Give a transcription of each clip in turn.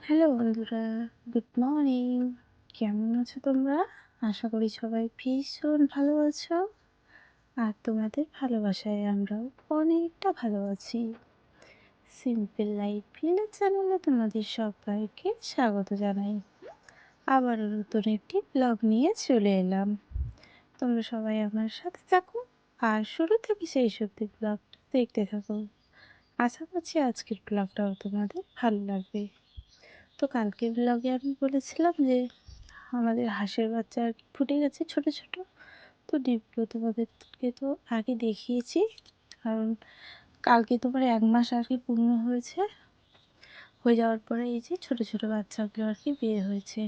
Hello বন্ধুরা, good morning. কেমন আছো তোমরা? আশা করি সবাই ভীষণ ভালো আছো। আর তোমাদের ভালোবাসায় আমরাও অনেকটা ভালো আছি। সিম্পল লাইফ ভিলেজ চ্যানেলে তোমাদের সবাইকে স্বাগত জানাই। আবারও নতুন একটি ব্লগ নিয়ে চলে এলাম। তোমরা সবাই আমার সাথে থাকো আর শুরু থেকে সেই সত্যি ব্লগটা দেখতে থাকো। আশা করছি আজকের ব্লগটাও তোমাদের ভালো লাগবে। তো কালকের ব্লগে আমি বলেছিলাম যে আমাদের হাঁসের বাচ্চা আর কি ফুটে গেছে ছোট ছোট। তো ডিমগুলো তোমাদেরকে তো আগে দেখিয়েছি, কারণ কালকে তোমার 1 মাস আর কি পূর্ণ হয়েছে। হয়ে যাওয়ার পরে এই যে ছোট ছোট বাচ্চাগুলো আর কি বের হয়েছে।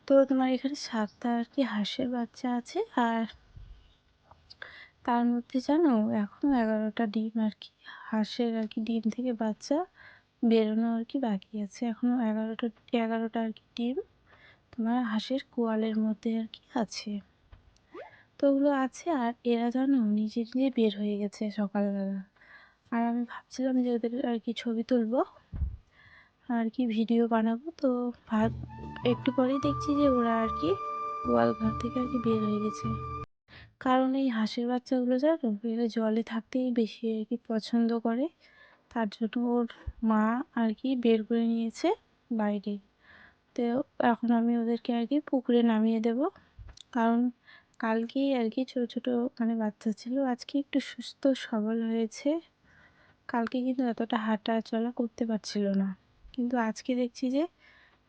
তো তোমার এখানে 7টা আর কি হাঁসের বাচ্চা আছে, আর তার মধ্যে জানো এখনও 11টা ডিম আর কি হাঁসের আর কি ডিম থেকে বাচ্চা বেরোনো আর কি বাকি আছে। এখনও 11টা আর কি ডিম তোমার হাঁসের কোয়ালের মধ্যে আর কি আছে। তো ওগুলো আছে, আর এরা জানো নিজে নিজে বের হয়ে গেছে সকালবেলা। আর আমি ভাবছিলাম যে ওদের আর কি ছবি তুলবো আর কি ভিডিও বানাবো। তো একটু পরেই দেখছি যে ওরা আর কি গোয়াল ঘর থেকে আর কি বের হয়ে গেছে। কারণ এই হাঁসের বাচ্চাগুলো জানো এরা জলে থাকতেই বেশি আর কি পছন্দ করে। তার জন্য ওর মা আর কি বের করে নিয়েছে বাইরে। তো এখন আমি ওদেরকে আর কি পুকুরে নামিয়ে দেব, কারণ কালকেই আর কি ছোটো ছোটো মানে বাচ্চা ছিল, আজকে একটু সুস্থ সবল হয়েছে। কালকে কিন্তু এতটা হাঁটা চলা করতে পারছিল না, কিন্তু আজকে দেখছি যে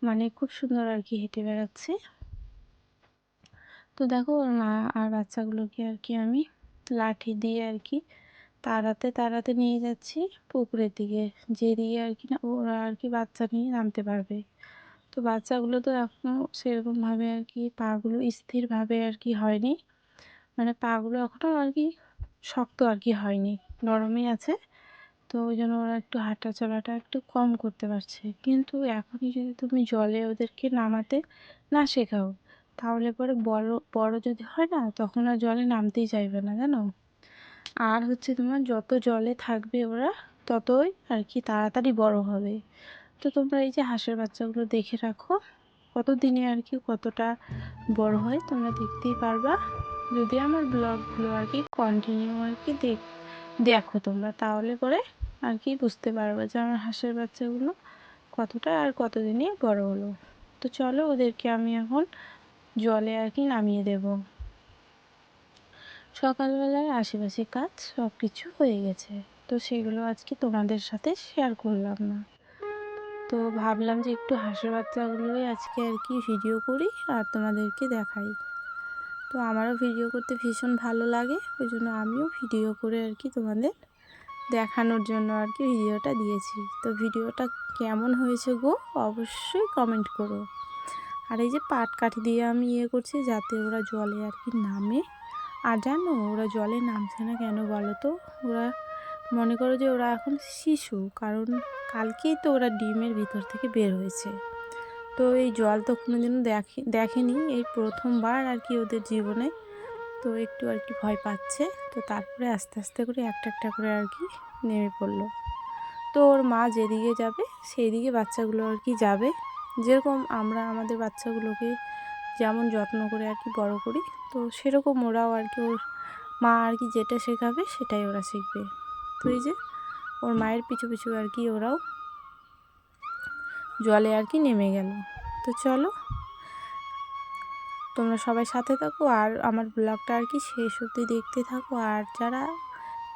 মানে খুব সুন্দর আর কি হেঁটে বেড়াচ্ছে। তো দেখো ওর মা আর বাচ্চাগুলোকে আর কি আমি লাঠি দিয়ে আর কি তাড়াতে তাড়াতে নিয়ে যাচ্ছি পুকুরের দিকে, যেদিকে আর কি না ওরা আর কি বাচ্চা নিয়ে নামতে পারবে। তো বাচ্চাগুলো তো এখনও সেরকমভাবে আর কি পাগুলো স্থিরভাবে আর কি হয়নি, মানে পাগুলো এখনও আর কি শক্ত আর কি হয়নি, নরমই আছে। তো ওই জন্য ওরা একটু হাঁটা চলাটা একটু কম করতে পারছে। কিন্তু এখনই যদি তুমি জলে ওদেরকে নামাতে না শেখাও, তাহলে পরে বড় বড় যদি হয় না তখন আর জলে নামতেই চাইবে না জানো। আর হচ্ছে তোমার যত জলে থাকবে ওরা ততই আর কি তাড়াতাড়ি বড় হবে। তো তোমরা এই যে হাঁসের বাচ্চাগুলো দেখে রাখো, কত দিনে আর কি কতটা বড় হয় তোমরা দেখতেই পারবা যদি আমার ব্লগগুলো আর কি কন্টিনিউ আর কি দেখো তোমরা, তাহলে পরে আর কি বুঝতে পারবে যে আমার হাঁসের বাচ্চাগুলো কতটা আর কতদিনে বড় হলো। তো চলো ওদেরকে আমি এখন জলে আর কি নামিয়ে দেব। সকালবেলার আশেপাশে কাজ সব কিছু হয়ে গেছে, তো সেগুলো আজকে তোমাদের সাথে শেয়ার করলাম না। তো ভাবলাম যে একটু হাঁসের বাচ্চাগুলোই আজকে আর কি ভিডিও করি আর তোমাদেরকে দেখাই। তো আমারও ভিডিও করতে ভীষণ ভালো লাগে, ওই জন্য আমিও ভিডিও করে আর কি তোমাদের দেখানোর জন্য আর কি ভিডিওটা দিয়েছি। তো ভিডিওটা কেমন হয়েছে গো অবশ্যই কমেন্ট করো। আর এই যে পাট কাঠি দিয়ে আমি করছি যাতে ওরা জলে আর কি নামে। আর জানো ওরা জলে নামছে না কেন বলো তো? ওরা মনে করো যে ওরা এখন শিশু, কারণ কালকেই তো ওরা ডিমের ভিতর থেকে বের হয়েছে। তো এই জল তো কোনোদিনও দেখেনি, এই প্রথমবার আর কি ওদের জীবনে। তো একটু আর কি ভয় পাচ্ছে। তো তারপরে আস্তে আস্তে করে একটা একটা করে আর কি নেমে পড়লো। তো ওর মা যেদিকে যাবে সেই দিকে বাচ্চাগুলো আর কি যাবে। যেরকম আমরা আমাদের বাচ্চাগুলোকে যেমন যত্ন করে আর কি বড় করি, তো সেরকম ওরাও আর কি ওর মা আর কি যেটা শেখাবে সেটাই ওরা শিখবে। তো এই যে ওর মায়ের পিছু পিছু আর কি ওরাও জলে আর কি নেমে গেল। তো চলো তোমরা সবাই সাথে থাকো আর আমার ব্লগটা আর কি শেষ অবধি দেখতে থাকো। আর যারা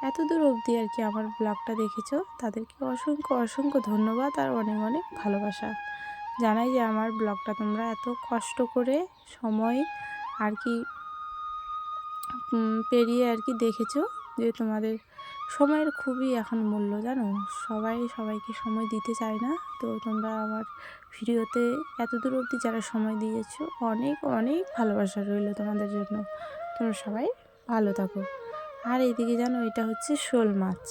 এত দূর অবধি আর কি আমার ব্লগটা দেখেছো তাদেরকে অসংখ্য অসংখ্য ধন্যবাদ আর অনেক অনেক ভালোবাসা জানাই যে আমার ব্লগটা তোমরা এত কষ্ট করে সময় আর কি পেরিয়ে আর কি দেখেছো। যে তোমাদের সময়ের খুবই এখন মূল্য জানো, সবাই সবাইকে সময় দিতে চায় না। তো তোমরা আমার ভিডিওতে এত দূর অবধি যারা সময় দিয়েছো অনেক অনেক ভালোবাসা রইল তোমাদের জন্য। তোমরা সবাই ভালো থাকো। আর এইদিকে জানো এটা হচ্ছে শোল মাছ।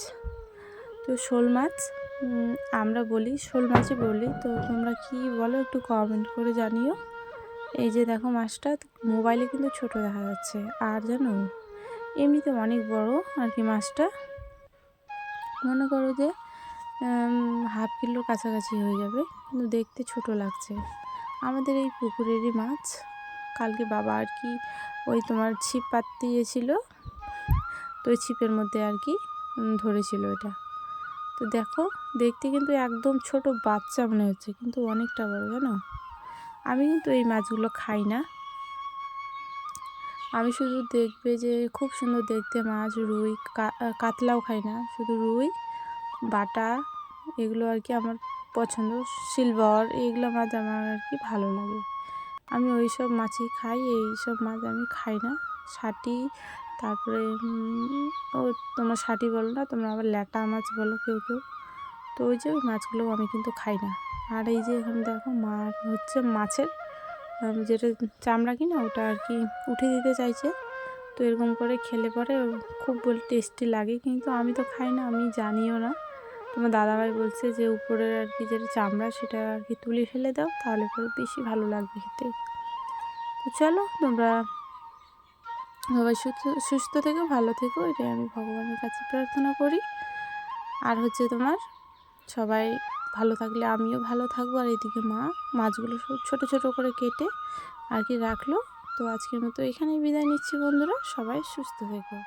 তো শোল মাছ আমরা বলি শোল মাছই বলি, তো তোমরা কি বলো একটু কমেন্ট করে জানিও। এই যে দেখো মাছটা মোবাইলে কিন্তু ছোট দেখা যাচ্ছে, আর জানো এমনিতে অনেক বড় আর কি মাছটা। মনে করো যে হাফ কিলোর কাছাকাছি হয়ে যাবে, কিন্তু দেখতে ছোট লাগছে। আমাদের এই পুকুরেরই মাছ। কালকে বাবা আর কি ওই তোমার ছিপ পাততে গিয়েছিল, তো ওই ছিপের মধ্যে আর কি ধরেছিল এটা। তো দেখো, দেখতে কিন্তু একদম ছোট বাচ্চা মনে হচ্ছে, কিন্তু অনেকটা বড় জানো। আমি কিন্তু এই মাছগুলো খাই না, আমি শুধু দেখবে যে খুব সুন্দর দেখতে মাছ, রুই কাতলাও খাই না, শুধু রুই বাটা এগুলো আর কি আমার পছন্দ। সিলভার এইগুলো মাছ আমার আর কি ভালো লাগে, আমি ওই সব মাছই খাই, এই সব মাছ আমি খাই না। শাটি, তারপরে ও তোমরা শাটি বলো না, তোমরা আবার ল্যাটা মাছ বলো কেউ কেউ, তো ওই যে ওই মাছগুলো আমি কিন্তু খাই না। আর এই যে এখানে দেখো মাছ হচ্ছে, মাছের যেটা চামড়া কিনা ওটা আর কি উঠে দিতে চাইছে, তো এরকম করে খেলে পরে খুব টেস্টি লাগে, কিন্তু আমি তো খাই না, আমি জানিও না। তোমার দাদাভাই বলছে যে উপরের আর কি যেটা চামড়া সেটা আর কি তুলে ফেলে দাও, তাহলে পরে বেশি ভালো লাগবে খেতে। তো চলো, তোমরা সবাই সুস্থ থেকো, ভালো থেকো, এটাই আমি ভগবানের কাছে প্রার্থনা করি। আর হচ্ছে তোমার সবাই ভালো থাকলে আমিও ভালো থাকবো। আর এদিকে মাছগুলো সব ছোটো ছোটো করে কেটে আর কি রাখলো। তো আজকের মতো এখানেই বিদায় নিচ্ছি বন্ধুরা, সবাই সুস্থ থেকো।